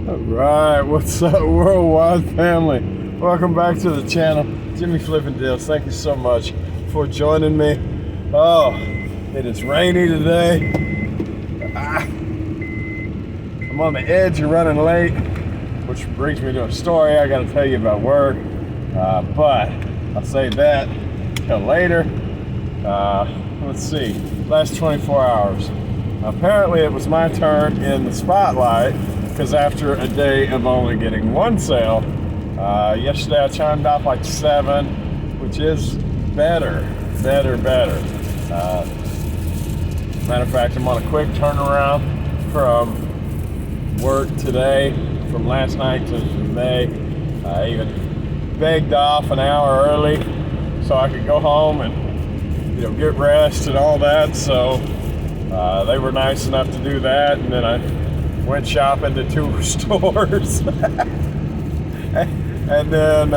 Alright, what's up, worldwide family? Welcome back to the channel. Jimmy Flippin' Deals, thank you so much for joining me. Oh, it is rainy today. I'm on the edge of running late, which brings me to a story I gotta tell you about work. But I'll save that till later. Let's see, last 24 hours. Apparently it was my turn in the spotlight, because after a day of only getting one sale, yesterday I chimed off like 7, which is better. Matter of fact, I'm on a quick turnaround from work today, from last night to today. I even begged off an hour early so I could go home and get rest and all that. So they were nice enough to do that, and then I went shopping to 2 stores and then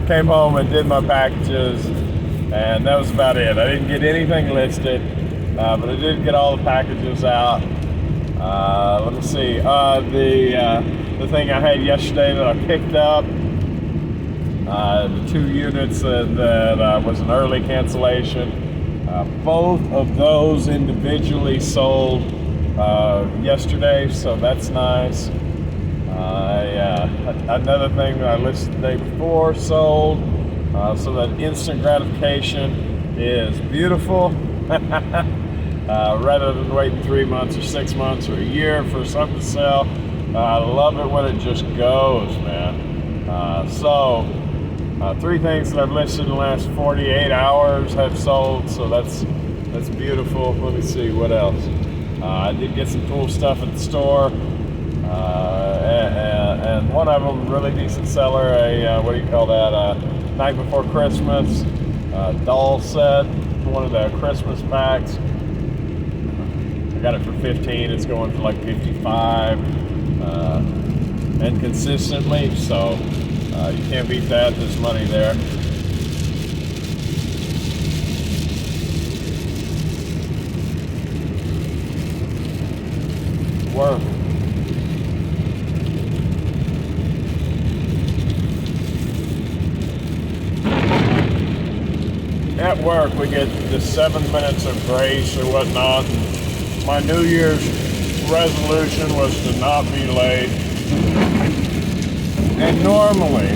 came home and did my packages, and that was about it. I didn't get anything listed, but I did get all the packages out. Let me see, the thing I had yesterday that I picked up, the 2 units that was an early cancellation. Both of those individually sold yesterday, so that's nice. Another thing that I listed the day before sold, so that instant gratification is beautiful. Rather than waiting 3 months or 6 months or a year for something to sell, I love it when it just goes, man. So 3 things that I've listed in the last 48 hours have sold, so that's beautiful. Let me see what else. I did get some cool stuff at the store, and one of them really decent seller. What do you call that? Night Before Christmas doll set, one of the Christmas packs. I got it for 15. It's going for like 55, and consistently. So you can't beat that. There's money there. Work. At work, we get the 7 minutes of grace or whatnot. My New Year's resolution was to not be late. And normally,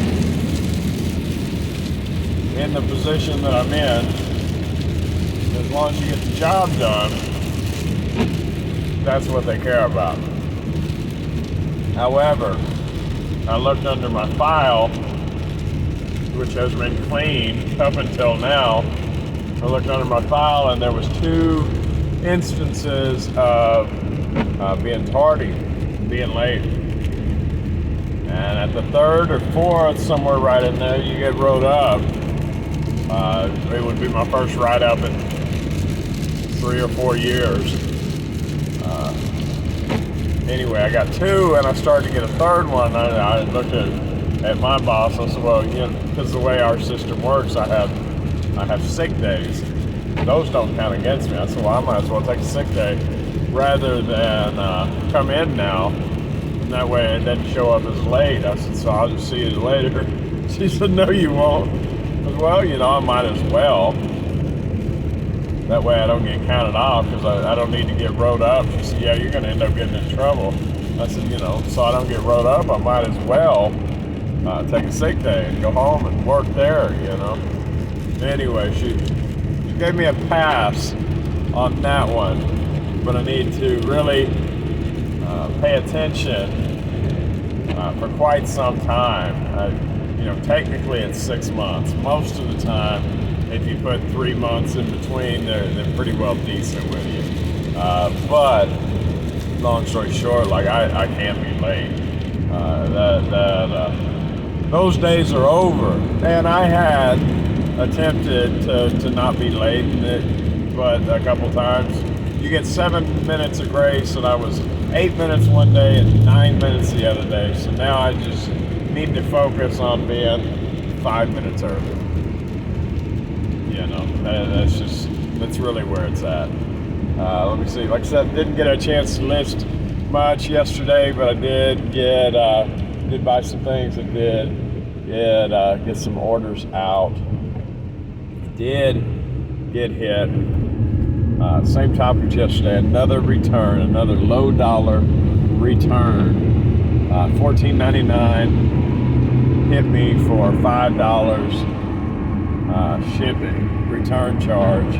in the position that I'm in, as long as you get the job done, that's what they care about. However, I looked under my file, which has been clean up until now. I looked under my file and there was 2 instances of being tardy, being late. And at the 3rd or 4th, somewhere right in there, you get wrote up. It would be my first write up in 3 or 4 years. Anyway, I got 2, and I started to get a 3rd one. I looked at my boss. I said, well, because the way our system works, I have sick days. Those don't count against me. I said, well, I might as well take a sick day rather than come in now. And that way it doesn't show up as late. I said, so I'll just see you later. She said, no, you won't. I said, well, I might as well. That way I don't get counted off, because I don't need to get wrote up. She said, yeah, you're going to end up getting in trouble. I said, so I don't get wrote up, I might as well take a sick day and go home and work there, Anyway, she gave me a pass on that one, but I need to really pay attention for quite some time. Technically it's 6 months. Most of the time, if you put 3 months in between, they're pretty well decent with you. But long story short, like I can't be late. Those days are over, and I had attempted to not be late, but a couple times. You get 7 minutes of grace, and I was 8 minutes one day and 9 minutes the other day. So now I just need to focus on being 5 minutes early. That's really where it's at. Let me see. Like I said, didn't get a chance to list much yesterday, but I did buy some things. I did get some orders out. Did get hit. Same topic as yesterday. Another return, another low dollar return. $14.99 hit me for $5 shipping return charge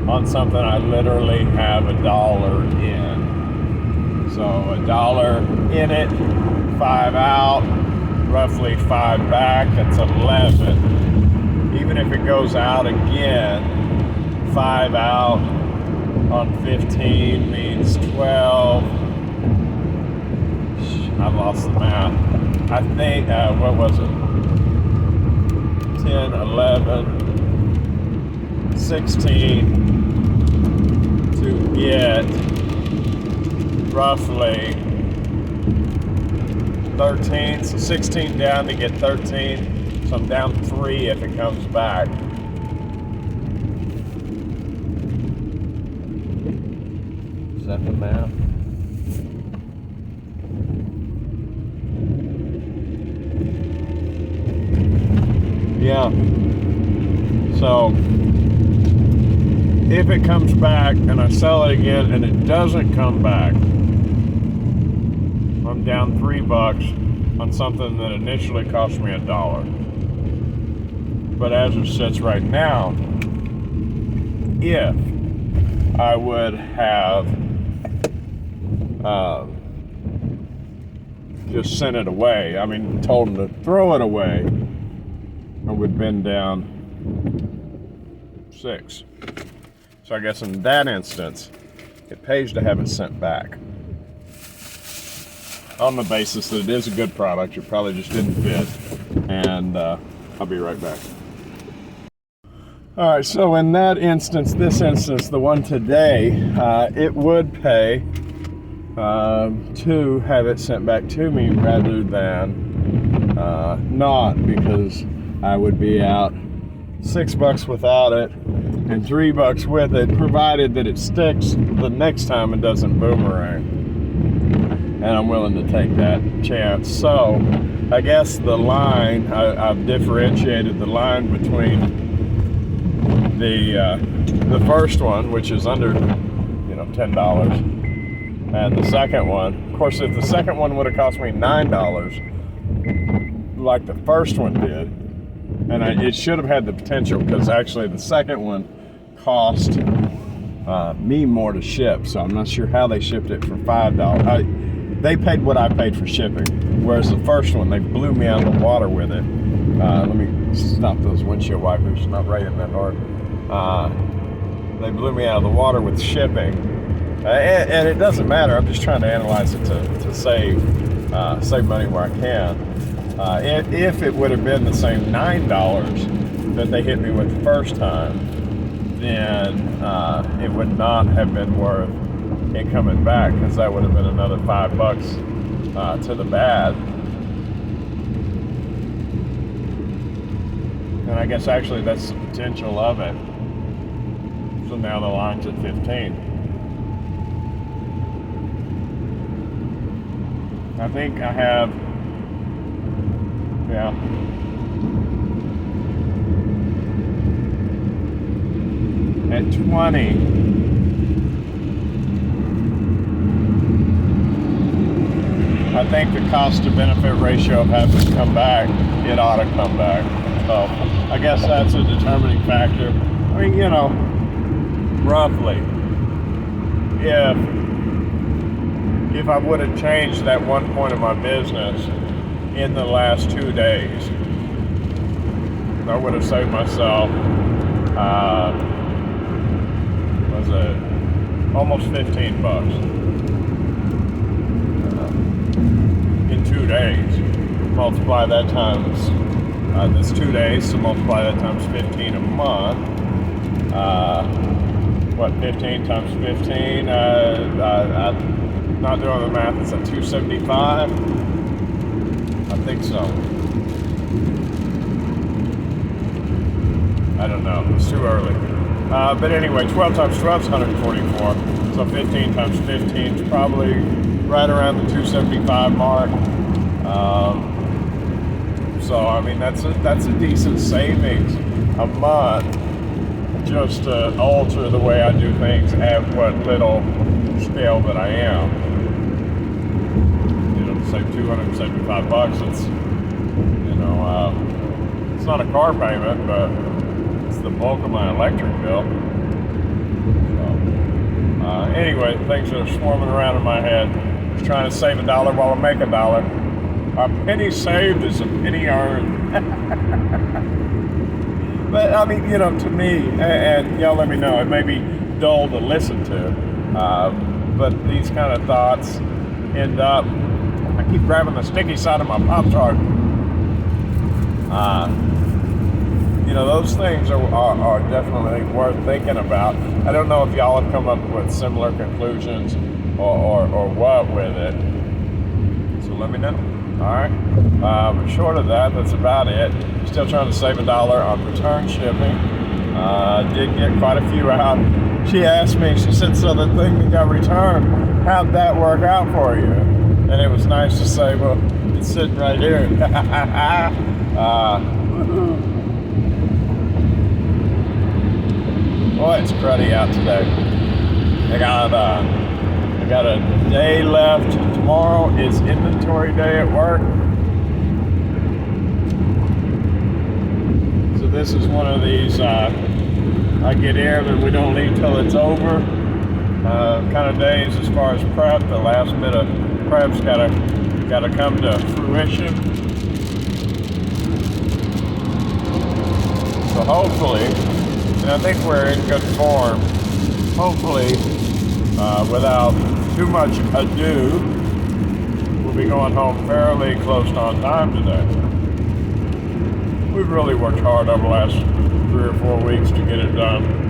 on something I literally have $1 in. So $1 in it, 5 out, roughly 5 back. That's 11. Even if it goes out again, 5 out on 15 means 12. I lost the math. I think, what was it? 10, 11, 16 to get roughly 13. So 16 down to get 13. So I'm down 3 if it comes back. Is that the math? Yeah. So if it comes back and I sell it again and it doesn't come back, I'm down $3 on something that initially cost me $1. But as it sits right now, if I would have just sent it away, I mean, told them to throw it away, I would have been down 6. So I guess in that instance, it pays to have it sent back. On the basis that it is a good product, it probably just didn't fit. And I'll be right back. All right, so in that instance, this instance, the one today, it would pay to have it sent back to me rather than not, because I would be out $6 without it and $3 with it, provided that it sticks the next time and doesn't boomerang. And I'm willing to take that chance. So I guess the line, I've differentiated the line between the first one, which is under $10, and the second one. Of course, if the second one would have cost me $9 like the first one did, and it should have had the potential, because actually the second one cost me more to ship, so I'm not sure how they shipped it for $5. They paid what I paid for shipping, whereas the first one, they blew me out of the water with it. Let me stop those windshield wipers, not raining that hard. They blew me out of the water with shipping, and it doesn't matter. I'm just trying to analyze it to save money where I can. If it would have been the same $9 that they hit me with the first time, then it would not have been worth it coming back, because that would have been another $5 to the bad. And I guess actually that's the potential of it. So now the line's at 15. I think I have, yeah. At 20, I think the cost to benefit ratio of having it come back, it ought to come back. So I guess that's a determining factor. I mean, roughly, if I would have changed that one point of my business in the last 2 days, I would have saved myself, was it almost $15 in 2 days. Multiply that times, that's 2 days, so multiply that times 15 a month. 15 times 15? I'm not doing the math. It's at 275. I think so. I don't know. It's too early. But anyway, 12 times 12 is 144. So 15 times 15 is probably right around the 275 mark. So I mean that's a decent savings a month just to alter the way I do things at what little scale that I am. You know, to save $275, it's, you know, it's not a car payment, but it's the bulk of my electric bill. So, anyway, things are swarming around in my head. Just trying to save $1 while I make $1. A penny saved is a penny earned. But I mean, you know, to me, and y'all let me know, it may be dull to listen to, but these kind of thoughts end up, I keep grabbing the sticky side of my Pop-Tart. You know, those things are definitely worth thinking about. I don't know if y'all have come up with similar conclusions or what with it, so let me know. All right, but short of that, that's about it. Still trying to save $1 on return shipping. Did get quite a few out. She asked me, she said, so the thing that got returned, how'd that work out for you? And it was nice to say, well, it's sitting right here. Boy, it's cruddy out today. I got a day left. Tomorrow is inventory day at work. So this is one of these, I get here, but we don't leave till it's over. Kind of days as far as prep. The last bit of prep's gotta come to fruition. So hopefully, and I think we're in good form, hopefully, without too much ado, we'll be going home fairly close to on time today. We've really worked hard over the last 3 or 4 weeks to get it done.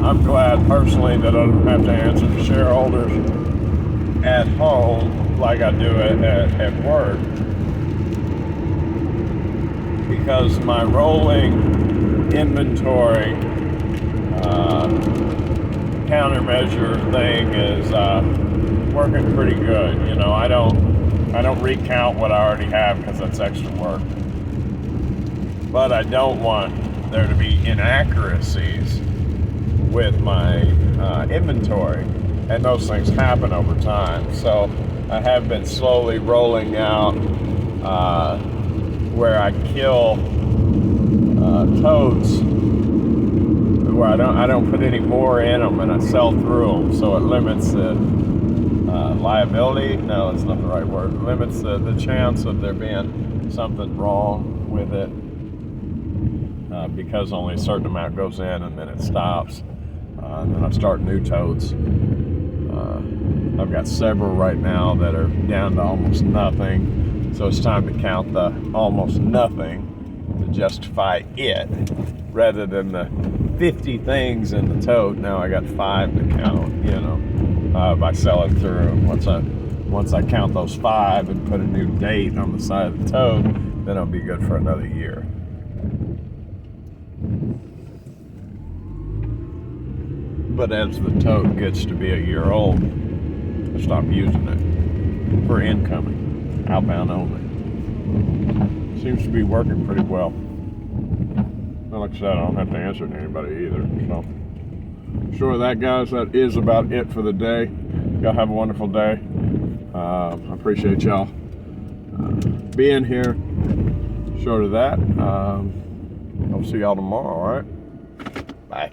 I'm glad personally that I don't have to answer to shareholders at home like I do at work, because my rolling inventory countermeasure thing is working pretty good. You know, I don't recount what I already have because that's extra work. But I don't want there to be inaccuracies with my inventory, and those things happen over time. So I have been slowly rolling out where I kill totes where I don't put any more in them and I sell through them, so it limits the liability. No, that's not the right word. It limits the chance of there being something wrong with it, because only a certain amount goes in and then it stops. And then I start new totes. I've got several right now that are down to almost nothing, so it's time to count the almost nothing to justify it, rather than the 50 things in the tote. Now I got 5 to count, you know, by selling through them. Once I count those 5 and put a new date on the side of the tote, then I'll be good for another year. But as the tote gets to be a year old, I stop using it for incoming, outbound only. Seems to be working pretty well. Well, like I said, I don't have to answer to anybody either. So, short of that, guys, that is about it for the day. Y'all have a wonderful day. I appreciate y'all being here. Short of that, I'll see y'all tomorrow, all right? Bye.